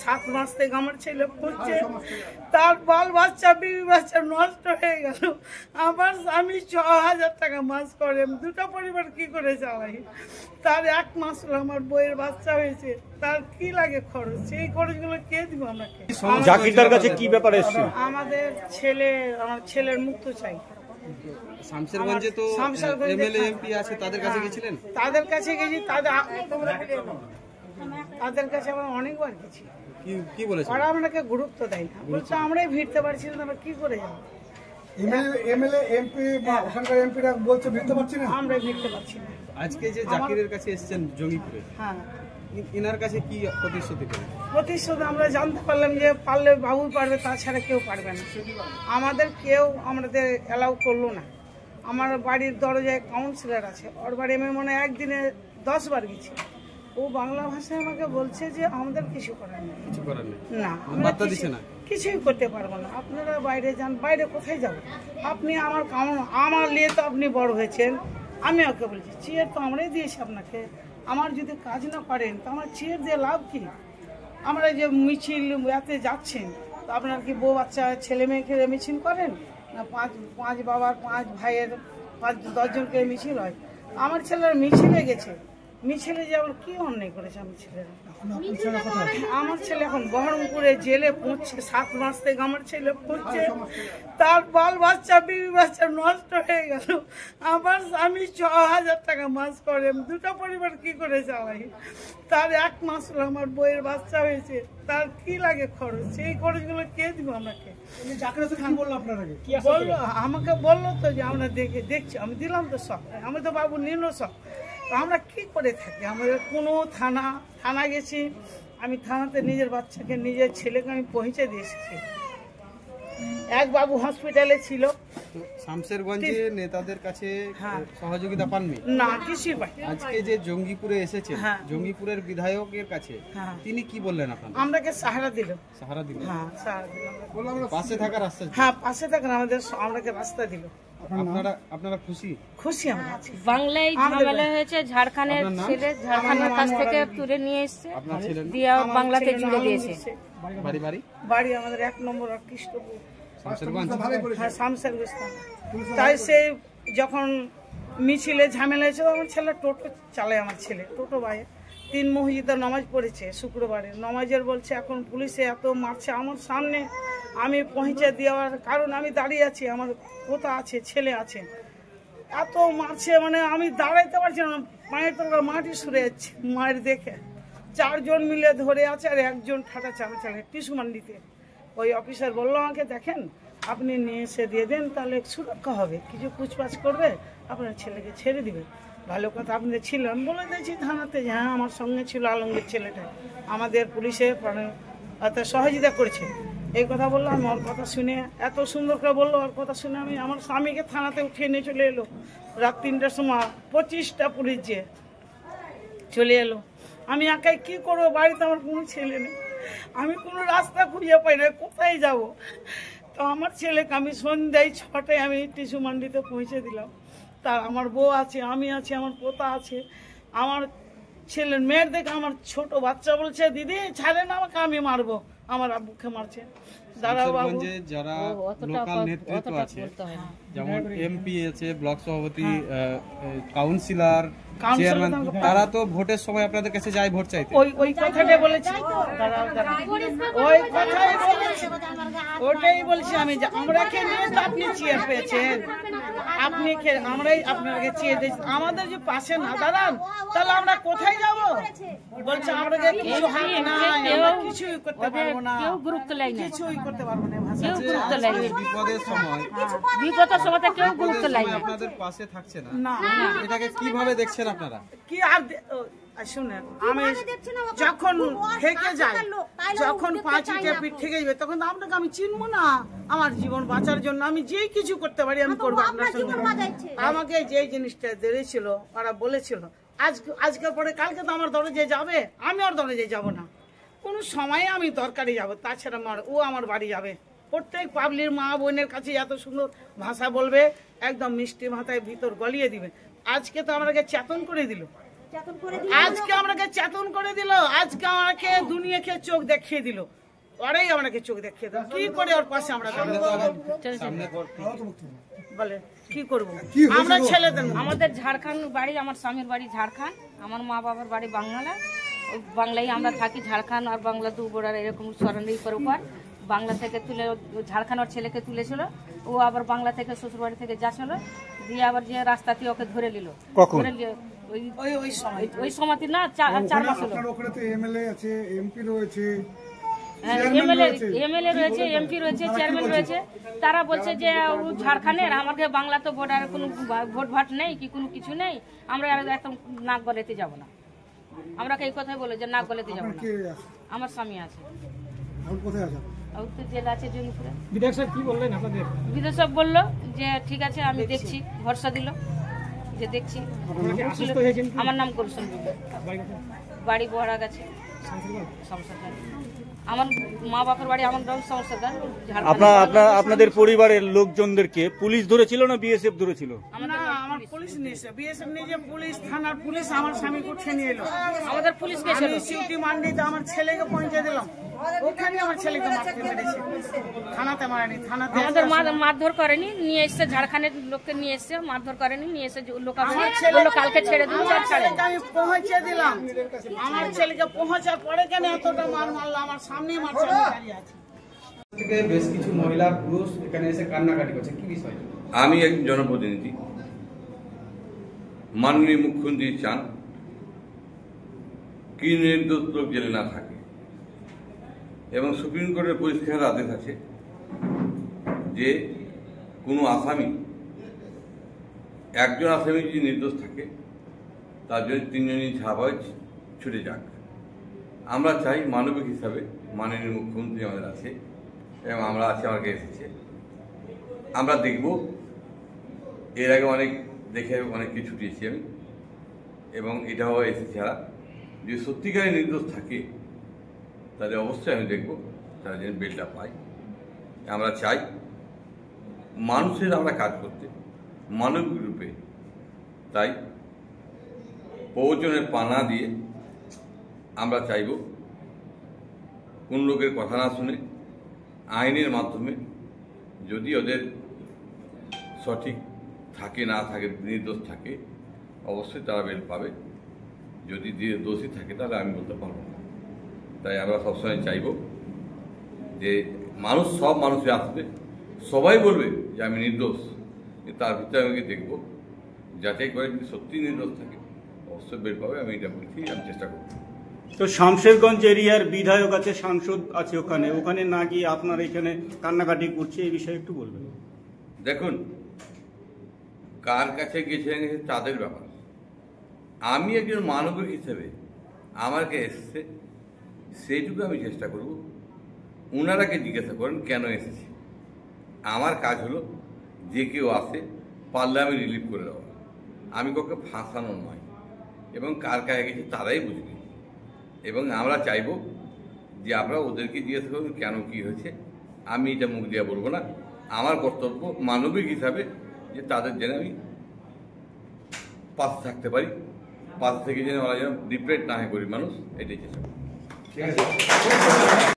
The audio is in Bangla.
7 মাস থেকে আমার ছেলে পড়ছে, তার বাল বাচ্চা বিবি বাচ্চা নষ্ট হয়ে গেল। আমার স্বামী 6,000 টাকা মাস করে, দুটো পরিবার কি করে চালাই? তার 1 মাস হলো আমার বইয়ের বাচ্চা হয়েছে, তার কি লাগে খরচ, সেই খরচগুলো কে দিব আমাকে? জাকিরদার কাছে কি ব্যাপারে এসেছে? আমার ছেলের মুক্ত চাই। শামশেরগঞ্জে তো এমএলএ এমপি আছে, তাদের কাছে গেছিলেন? তাদের কাছে গেছি, তাদের কাছে আমরা অনেকবার গেছি। কি বলেছে? ওরা আমাকে গুরুত্ব দেয় না, বলছে আমরাই ভিড়তে পারছি না, আমরা কি করে যাবো? এমএলএ এমপি বা ওখানকার এমপিরা বলছে ভিড়তে পারছি না, আমরাই ভিড়তে পারছি না। আজকে যে জাকিরের কাছে এসেছেন জঙ্গিপুরে, হ্যাঁ, ইনার কাছে কি প্রতিশ্রুতি করেন? প্রতিশ্রুতি আমরা জানতে পারলাম যে পারলে বাবু পারবে, তাছাড়া কেউ পারবে না। আমাদের অ্যালাউ করলো না। আমার বাড়ির দরজায় কাউন্সিলর আছে, ওর বাড়ি আমি মনে হয় একদিনে 10 বার গেছি। ও বাংলা ভাষায় আমাকে বলছে যে আমাদের কিছু করার নেই, না বার্তা দিচ্ছে না, কিছুই করতে পারবো না, আপনারা বাইরে যান। বাইরে কোথায় যাব? আপনি আমার নিয়ে তো আপনি বড় হয়েছেন। আমি ওকে বলছি চেয়ার তো আমরাই দিয়েছি আপনাকে, আমার যদি কাজ না করেন তো আমার চেয়ার দিয়ে লাভ কি? আমরা যে মিছিল এতে যাচ্ছেন, তো আপনার কি বউ বাচ্চা ছেলে মেয়েকে মিছিল করেন না? 5 বাবার 5 ভাইয়ের 5-10 জনকে মিছিল হয়। আমার ছেলেরা মিছিলে গেছে, মিছিলে যে আবার কি অন্যায় করেছে আমার ছেলেরা? আমার ছেলে এখন বহরমপুরে জেলে পড়ছে, 7 মাস থেকে আমার ছেলে পড়ছে, তার বাল বাচ্চা বিবি বাচ্চা নষ্ট হয়ে গেল। আমার স্বামী 6,000 টাকা মাস করে, দুটো পরিবার কি করে চালাই? তার 1 মাস হলো আমার বইয়ের বাচ্চা হয়েছে, তার কি লাগে খরচ, সেই খরচগুলো কে দিব আমাকে? আমাকে বললো তো যে আমরা দেখছি, আমি দিলাম তো সব, আমি তো বাবু নিল সব। আমরা কি করে থাকি? আমাদের কোনো থানা গেছি, আমি থানাতে নিজের বাচ্চাকে নিজের ছেলেকে আমি পৌঁছে দিয়ে এসেছি। এক বাবু হসপিটালে ছিল। শামশেরগঞ্জে নেতাদের কাছে সহযোগিতা পাননি? না, কিছুই পাই। আজকে যে জঙ্গিপুরে এসেছে, জঙ্গিপুরের বিধায়কের কাছে তিনি কি বললেন আপনাদের? আমাকে সাহারা দিল। সাহারা দিল? হ্যাঁ, সাহারা দিল। পাশে থাকার রাস্তা? হ্যাঁ, পাশে থাকার আমাকে রাস্তা দিল। আপনারা খুশি? খুশি আমরা আছি। বাংলায় ঝামেলা হয়েছে, ঝাড়খণ্ডের ছেলে ঝাড়খণ্ডের কাছ থেকে তুলে নিয়ে এসেছে, দিয়ে বাংলাতে জুড়ে দিয়েছে। বাড়ি আমাদের 1 নম্বর কৃষ্ণপুর, শামশেরগঞ্জ। হ্যাঁ, শামশেরগঞ্জ। তাই সে যখন মিছিলে ঝামেলা হয়েছে, আমার ছেলে টোটো চালায়, আমার ছেলে টোটো বাইরে 3 মসজিদে নামাজ পড়েছে শুক্রবারে, নামাজের বলছে এখন পুলিশে এত মারছে আমার সামনে, আমি পৌঁছে দেওয়ার কারণ আমি দাঁড়িয়ে আছি, আমার পোতা আছে, ছেলে আছে, এত মারছে মানে আমি দাঁড়াইতে পারছি না, পায়ের তলার মাটি সরে যাচ্ছে মায়ের দেখে। 4 জন মিলে ধরে আছে, আর 1 জন ঠাটাচ্ছে আমার ছেলে টিসু মান্ডিতে। ওই অফিসার বললো আমাকে, দেখেন আপনি নিয়ে এসে দিয়ে দেন, তাহলে সুরক্ষা হবে, কিছু পুছপাছ করবে, আপনার ছেলেকে ছেড়ে দিবে। ভালো কথা, আপনি ছিলেন, আমি বলে দিয়েছি থানাতে যে হ্যাঁ আমার সঙ্গে ছিল আলমগীর ছেলেটা, আমাদের পুলিশে সহযোগিতা করেছে। এই কথা বললো, আমি ওর কথা শুনে, এত সুন্দর করে বললো, ওর কথা শুনে আমি আমার স্বামীকে থানাতে উঠিয়ে নিয়ে চলে এলো। রাত 3টার সময় 25টা পুলিশ যে চলে এলো। আমি একাই কি করবো? বাড়িতে আমার কোনো ছেলে নেই, আমি কোনো রাস্তা খুঁজে পাই না, কোথায় যাব? তো আমার ছেলেকে আমি সন্ধ্যায় 6টায় আমি টিসু মান্ডিতে পৌঁছে দিলাম। তার আমার বউ আছে, আমি আছি, আমার পোতা আছে। আমার ছেলের মেয়ের দেখে আমার ছোট বাচ্চা বলছে, দিদি ছাড়েন আমাকে, আমি মারবো, আমার আব্বুকে মারছে। যারা লোকাল নেতৃত্ব আছে, যেমন এমপি আছে, ব্লক সভাপতি, কাউন্সিলর, চেয়ারম্যান, তারা তো ভোটের সময় আপনাদের কাছে যায় ভোট চাইতে। ওই কথাটাই বলেছি, ওটাই বলছি আমি, যে আমরা কে নিয়ে তো আপনি চেয়ার পেয়েছেন, আমরাই আপনাকে চেয়ে দিয়েছি, আমাদের যে পাশে না দাঁড়ান তাহলে আমরা কোথায় যাব? বলছে আমরা কিছু হাত নাই, আমরা কিছুই করতে পারবো না, কেউ গুরুত্ব নেয় না, কিছুই করতে পারবো না, কেউ গুরুত্ব নেয় না। বিপদের সময় কেউ গুরুত্ব নেয় না, আপনাদের পাশে থাকছে না, এটাকে কিভাবে দেখছেন আপনারা? কি আর শুনেন, আমি যখন থেকে যাই, যখন 5 ইটা পিঠ থেকে যাবে, তখন আপনাকে আমি চিনবো না। আমার জীবন বাঁচার জন্য আমি যেই কিছু করতে পারি আমি করবো আপনার সঙ্গে। আমাকে যে জিনিসটা দিয়েছিল, ওরা বলেছিল আজকে পরে কালকে তো আমার দরজায় যাবে, আমি ওর দরজায় যাব না, কোনো সময়ে আমি দরকারে যাব, তাছাড়া ও আমার বাড়ি যাবে। প্রত্যেক পাবলির মা বোনের কাছে এত সুন্দর ভাষা বলবে, একদম মিষ্টি মাথায় ভিতর গলিয়ে দিবে। আজকে তো আমাকে চেতন করে দিল, আজকে আমাকে চেতন করে দিল, আজকে আমাকে দুনিয়াকে চোখ দেখিয়ে দিল, ওরাই আমাকে চোখ দেখিয়ে দিল। কি করে ওর পাশে আমরা বলে কি করবো আমরা ছেলেদের? আমাদের ঝাড়খণ্ড বাড়ি, আমার স্বামীর বাড়ি ঝাড়খণ্ড, আমার মা বাবার বাড়ি বাংলা। বাংলায় আমরা থাকি, ঝাড়খণ্ড আর বাংলা দু বোর্ডার এরকম সরান্ডি উপর বাংলা থেকে তুলে ঝাড়খণ্ড ওর ছেলেকে তুলেছিল, ও আবার বাংলা থেকে শ্বশুর বাড়ি থেকে যাচ্ছিল, দিয়ে আবার যে রাস্তাতে ওকে ধরে নিল। ওই সময়তে না 4 মাস হলো। ওখানে তো এমএলএ আছে, এমপি রয়েছে, এমএলএ রয়েছে, এমপি রয়েছে, চেয়ারম্যান রয়েছে। তারা বলছে যে ঝাড়খণ্ডের, আমাদের বাংলা তো বর্ডারে কোনো ভোট ভাট নেই কি কোনো কিছু নেই, আমরা একদম নাক গলাতে যাব না। আমরা এই কথাই বলে যে নাক গলাতে যাব না। আমার স্বামী আছে, কোথায় আছে? জেল আছে জয়পুরে। বিধায়ক সাহেব কি বললেন আপনাদের? বিধায়ক সাহেব বললো যে ঠিক আছে আমি দেখছি, ভরসা দিল যে দেখছি। আমার নাম কুলসুম, বাড়ি বহরা গেছে সংসার। আমার মা বাপের বাড়ি আমার সংসার। আপনাদের পরিবারের লোকজনদেরকে পুলিশ ধরেছিল না বিএসএফ ধরেছিল? না, আমার পুলিশ নিয়েছে, বিএসএফ নিয়ে যে পুলিশ, থানার পুলিশ আমার স্বামীকে উঠে নিয়ে এলো। আমাদের পুলিশ গেছিল সিউটি মান্ডিতে আমার ছেলেকে পৌঁছে দিলাম, ওখানে আমার ছেলেকে মারতে মেরেছে, থানাতে মারেনি। থানাতে আমাদের মারধর করেনি, নিয়ে এসছে ঝাড়খণ্ডের লোককে নিয়ে এসছে, মারধর করেনি, নিয়ে এসে লোক বললো কালকে ছেড়ে দিন। আমি পৌঁছে দিলাম, আমার ছেলেকে পৌঁছার পরে কেন এতটা মার মারলো? আমার সামনে মারছে, আমি দাঁড়িয়ে আছি। থেকে বেশ কিছু মহিলা পুরুষ এখানে এসে কান্নাকাটি করছে, কি বিষয়? আমি একজন জনপ্রতিনিধি, মাননীয় মুখ্যমন্ত্রী চান কি নির্দোষ লোক জেলে না থাকে, এবং সুপ্রিম কোর্টের পরিষ্কার আদেশ আছে যে কোনো আসামি, একজন আসামি যদি নির্দোষ থাকে তার জন্য 3 জনই ছাড়া ছুটে যাক। আমরা চাই মানবিক হিসাবে মাননীয় মুখ্যমন্ত্রী আমাদের আছে এবং আমরা আছি, আমাকে এসেছে, আমরা দেখব। এর আগে অনেক দেখে অনেককে ছুটিয়েছি আমি, এবং এটাও এসেছে ছাড়া যদি সত্যিকারের নির্দোষ থাকে তাহলে অবশ্যই আমি দেখব তারা যেন বেলটা পায়। আমরা চাই মানুষের আমরা কাজ করতে মানবিক রূপে, তাই প্রবচনের পানা দিয়ে আমরা চাইব কোন লোকের কথা না শুনে আইনের মাধ্যমে যদি ওদের সঠিক থাকে না থাকে, নির্দোষ থাকে, অবশ্যই তারা বেল পাবে। যদি দোষী থাকে তাহলে আমি বলতে পারবো না। তাই আমরা সবসময় চাইব যে মানুষ, সব মানুষই আসবে, সবাই বলবে যে আমি নির্দোষ, তার ভিতরে আমি দেখব যাচাই করে যদি সত্যি নির্দোষ থাকে অবশ্যই বের পাবে। আমি এটা বলছি, আমি চেষ্টা করব। তো শামশেরগঞ্জ এরিয়ার বিধায়ক আছে, সাংসদ আছে, ওখানে না গিয়ে আপনার এখানে কান্নাকাটি করছে, এই বিষয়ে একটু বলবেন। দেখুন, কার কাছে গেছে তাদের ব্যাপার। আমি একজন মানবিক হিসেবে আমাকে এসেছে সেইটুকু আমি চেষ্টা করব। ওনারাকে জিজ্ঞাসা করেন কেন এসেছে। আমার কাজ হলো যে কেউ আসে পারলে আমি রিলিভ করে দেওয়া, আমি কাউকে ফাঁসানো নয়, এবং কার কাছে গেছে তারাই বুঝবে। এবং আমরা চাইব যে আপনারা ওদেরকে জিজ্ঞাসা করুন কেন কী হয়েছে। আমি এটা মুখ দিয়ে বলবো না। আমার কর্তব্য মানবিক হিসাবে যে তাদের যেন আমি পাশে থাকতে পারি, পাশে থেকে যেন ওরা যেন ডিপ্রেট না হয় গরিব মানুষ, এটাই চেষ্টা করি।